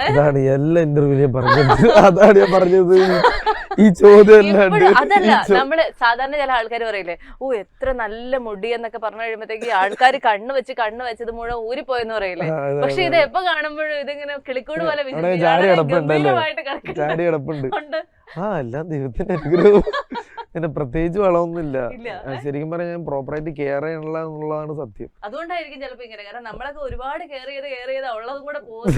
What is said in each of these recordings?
അതാണ് എല്ലാ ഇന്റർവ്യൂലും പറഞ്ഞത്. അതാണ് ഞാൻ പറഞ്ഞത്. ഈ ചോദ്യം അതല്ല, നമ്മള് സാധാരണ ചില ആൾക്കാർ പറയില്ലേ, ഓ എത്ര നല്ല മുടി എന്നൊക്കെ പറഞ്ഞു കഴിയുമ്പോഴത്തേക്ക് ആൾക്കാർ കണ്ണ് വെച്ചത് മുഴുവൻ ഊരിപ്പോയെന്ന് പറയില്ലേ. പക്ഷെ ഇത് എപ്പോ കാണുമ്പോഴും ഇതിങ്ങനെ കിളിക്കൂട് പോലെ ചാടി കിടപ്പുണ്ട്. എല്ലാം ദൈവത്തിന്റെ അനുഗ്രഹം. പിന്നെ പ്രത്യേകിച്ച് വളമൊന്നുമില്ല. ശരിക്കും പറഞ്ഞാൽ ഞാൻ പ്രോപ്പറായിട്ട് കെയർ ചെയ്യണില്ല എന്നുള്ളതാണ് സത്യം. അതുകൊണ്ടായിരിക്കും ചിലപ്പോ ഇങ്ങനെ. കാരണം നമ്മളൊക്കെ ഒരുപാട് കെയർ ചെയ്ത് ഉള്ളതും കൂടെ പോകും.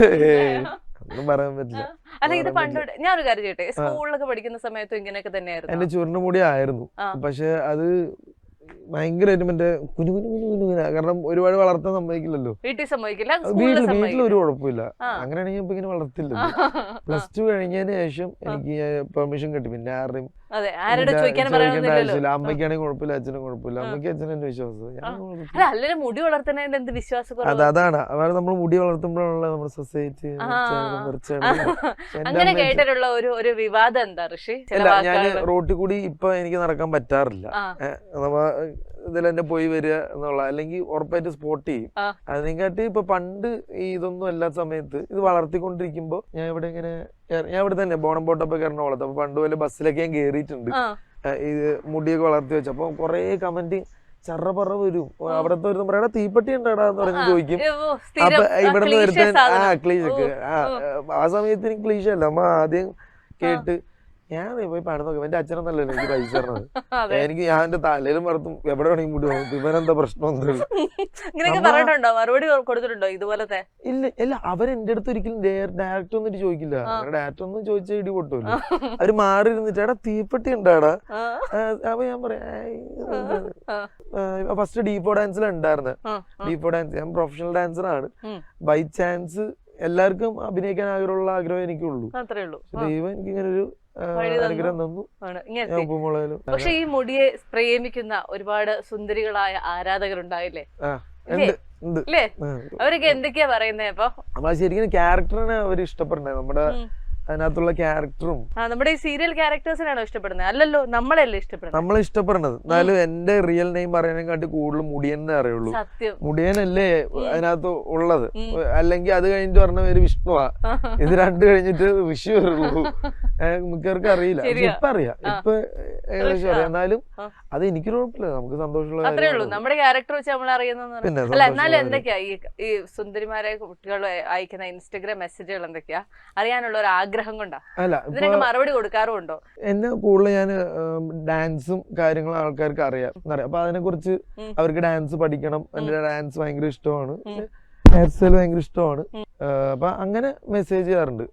ഒന്നും പറയാൻ പറ്റില്ല. അല്ല, ഇത് പണ്ടോട്ട് ഞാൻ ഒരു കാര്യം ചെയ്യട്ടെ, സ്കൂളിലൊക്കെ പഠിക്കുന്ന സമയത്തും ഇങ്ങനെയൊക്കെ തന്നെയായിരുന്നു. എന്റെ ചുരുണ്ട മുടി ആയിരുന്നു. പക്ഷെ അത് ഭയങ്കരമായിട്ട് മറ്റേ കുനു കാരണം ഒരുപാട് വളർത്താൻ സമ്മതിക്കില്ലല്ലോ. വീട്ടിൽ ഒരു കുഴപ്പമില്ല. അങ്ങനെയാണെങ്കിൽ ഇപ്പൊ ഇങ്ങനെ വളർത്തില്ല. +2 കഴിഞ്ഞതിന് ശേഷം എനിക്ക് പെർമിഷൻ കിട്ടി. പിന്നെ ആരുടെയും അമ്മയ്ക്കാണെങ്കിൽ കുഴപ്പമില്ല, അച്ഛനും കുഴപ്പമില്ല. അമ്മയ്ക്ക് അച്ഛനും എന്റെ വിശ്വാസം. അതാണ് നമ്മൾ മുടി വളർത്തുമ്പോഴാണല്ലോ നമ്മുടെ സൊസൈറ്റി. അങ്ങനെ കേട്ടിട്ടുള്ള ഒരു വിവാദം എന്താ ഋഷി? ഞാൻ റോട്ടിൽ കൂടി ഇപ്പൊ എനിക്ക് നടക്കാൻ പറ്റാറില്ല. ഇതിലെന്നെ പോയി വരിക എന്നുള്ള, അല്ലെങ്കിൽ ഉറപ്പായിട്ട് സ്പോട്ട് ചെയ്യും. അതിനെക്കാട്ടി ഇപ്പൊ പണ്ട് ഇതൊന്നും എല്ലാ സമയത്ത് ഇത് വളർത്തിക്കൊണ്ടിരിക്കുമ്പോ ഞാൻ ഇവിടെ തന്നെ ബോണംപോട്ടൊക്കെ എറണാകുളത്ത്. അപ്പൊ പണ്ട് പോലെ ബസ്സിലൊക്കെ ഞാൻ കേറിയിട്ടുണ്ട്. ഇത് മുടിയൊക്കെ വളർത്തി വെച്ചു. അപ്പൊ കൊറേ കമന്റ് ചറപറ വരും. അവിടത്തെ ഒരു പറയണ തീപ്പെട്ടി ഉണ്ടാടാന്ന് പറഞ്ഞ് ചോദിക്കും. അപ്പൊ ഇവിടെ നിന്ന് വരുത്താൻ ക്ലീഷൊക്കെ ആ സമയത്ത് എനിക്ക് ക്ലീഷ അല്ല. അമ്മ ആദ്യം കേട്ട് ഞാൻ പോയി പണം നോക്കാം. എന്റെ അച്ഛനൊന്നല്ലോ എനിക്ക് പൈസ തരണത്. എനിക്ക് ഞാൻ എന്റെ തലയിലും മറത്തും എവിടെ വേണമെങ്കിൽ മുടി പോകും. ഇവനെന്താ പ്രശ്നമൊന്നുമില്ല. ഇല്ല അവരെന്റെ അടുത്ത് ഒരിക്കലും ഡയറക്റ്റ് ഒന്നും ചോദിക്കില്ല. ഡയറക്റ്റ് ഒന്നും ചോദിച്ചാൽ ഇടി പൊട്ടുമല്ലോ. അവര് മാറി ഇരുന്നിട്ട് എടാ തീപ്പെട്ടി ഉണ്ടാടാ. അപ്പൊ ഞാൻ പറയാ ഫസ്റ്റ് ഡീപ്പോ ഡാൻസിലാണ് ഉണ്ടായിരുന്നത്. ഡീപ്പോ ഡാൻസ് ഞാൻ പ്രൊഫഷണൽ ഡാൻസർ ആണ്. ബൈ ചാൻസ് എല്ലാവർക്കും അഭിനയിക്കാൻ ആഗ്രഹം എനിക്കുള്ളൂ. ദൈവം എനിക്ക് ഇങ്ങനെ ഒരു അനുഗ്രഹം തന്നു. പക്ഷെ ഈ മുടിയെ പ്രേമിക്കുന്ന ഒരുപാട് സുന്ദരികളായ ആരാധകരുണ്ടായില്ലേ? അല്ലേ? അവരൊക്കെ എന്തൊക്കെയാ പറയുന്നേ? അപ്പൊ ശരിക്കും ക്യാരക്ടറിനെ അവര് ഇഷ്ടപ്പെടണേ. നമ്മുടെ അതിനകത്തുള്ള ക്യാരക്ടറും. നമ്മുടെ ഈ സീരിയൽ ക്യാരക്ടേഴ്സിനാണോ ഇഷ്ടപ്പെടുന്നത്? അല്ലല്ലോ, നമ്മളല്ലേ ഇഷ്ടപ്പെടുന്നത്. നമ്മളെ ഇഷ്ടപ്പെടുന്നത്. എന്നാലും എന്റെ റിയൽ നെയിം പറയാനെക്കാട്ടി കൂടുതൽ മുടിയനെ അറിയുള്ളൂ. മുടിയനല്ലേ അതിനകത്ത് ഉള്ളത്. അല്ലെങ്കിൽ അത് കഴിഞ്ഞിട്ട് പറഞ്ഞ പേര് വിഷ്ണുവാ. ഇത് രണ്ട് കഴിഞ്ഞിട്ട് ഋഷി വരുള്ളൂ. മിക്കവർക്കും അറിയില്ല. ഇപ്പൊ അറിയാം. ഇപ്പൊ ഏകദേശം അറിയാം. എന്നാലും അത് എനിക്കൊരു കുഴപ്പമില്ല. നമുക്ക് സന്തോഷമുള്ള നമ്മുടെ ക്യാരക്ടർ വെച്ച് നമ്മൾ അറിയുന്ന. എന്നാലും എന്തൊക്കെയാ ഈ സുന്ദരിമാരെ കുട്ടികൾ അയക്കുന്ന ഇൻസ്റ്റഗ്രാം മെസ്സേജുകൾ എന്തൊക്കെയാ അറിയാനുള്ള ഒരു ആഗ്രഹം കൊണ്ടാ? ഇതിനൊക്കെ മറുപടി കൊടുക്കാറുണ്ടോ? എന്നെ കൂടുതൽ ഞാൻ ഡാൻസും കാര്യങ്ങളും ആൾക്കാർക്ക് അറിയാം. അപ്പൊ അതിനെ കുറിച്ച് അവർക്ക് ഡാൻസ് പഠിക്കണം. എന്റെ ഡാൻസ് ഭയങ്കര ഇഷ്ടമാണ്. ഹെയർ സ്റ്റൈൽ ഭയങ്കര ഇഷ്ടമാണ്. അപ്പൊ അങ്ങനെ മെസ്സേജ് ചെയ്യാറുണ്ട്.